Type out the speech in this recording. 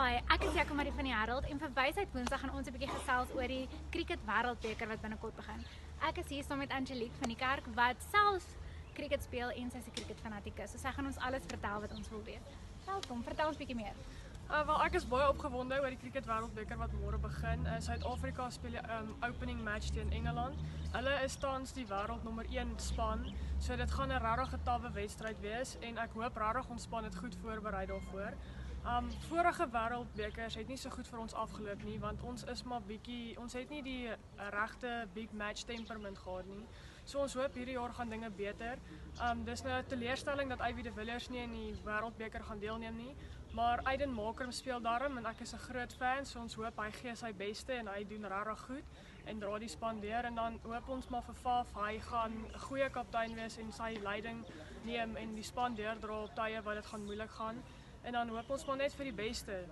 Hi, ek is Jacques Marie van die Herald en vir Wysheid Woensdag gaan ons 'n bietjie gesels oor die Cricket Wêreldbeker wat binnekort begin. Ek is hier saam met Angelique van die kerk wat self cricket speel en sy's 'n cricketfanatikus. So sy gaan ons alles vertel wat ons wil weet. Welkom, vertel ons bietjie meer. Wel, ek is baie opgewonde oor die Cricket Wêreldbeker wat môre begin. Suid-Afrika speel die opening match teen Engeland. Hulle is tans die wêreld nommer 1 span, so dit gaan 'n regtig tawwe wedstryd wees en ek hoop regtig ons span het goed voorberei daarvoor. Vorige wêreldbekers het nie so goed vir ons afgeloop nie, want ons het nie die regte big match temperament gehad nie. So ons hoop hierdie jaar gaan dinge beter. Dis nou 'n teleurstelling dat Ivy de Villiers nie in die wêreldbeker gaan deelneem nie, maar Aiden Markram speel daarom en ek is 'n groot fan, so ons hoop hy gee sy beste en hy doen regtig goed en dra die span deur en dan hoop ons maar vir Faf, hy gaan 'n goeie kaptein wees en sy leiding neem en die span deurdra op tye wat dit gaan moeilik gaan en dan hoop ons maar net vir die beste.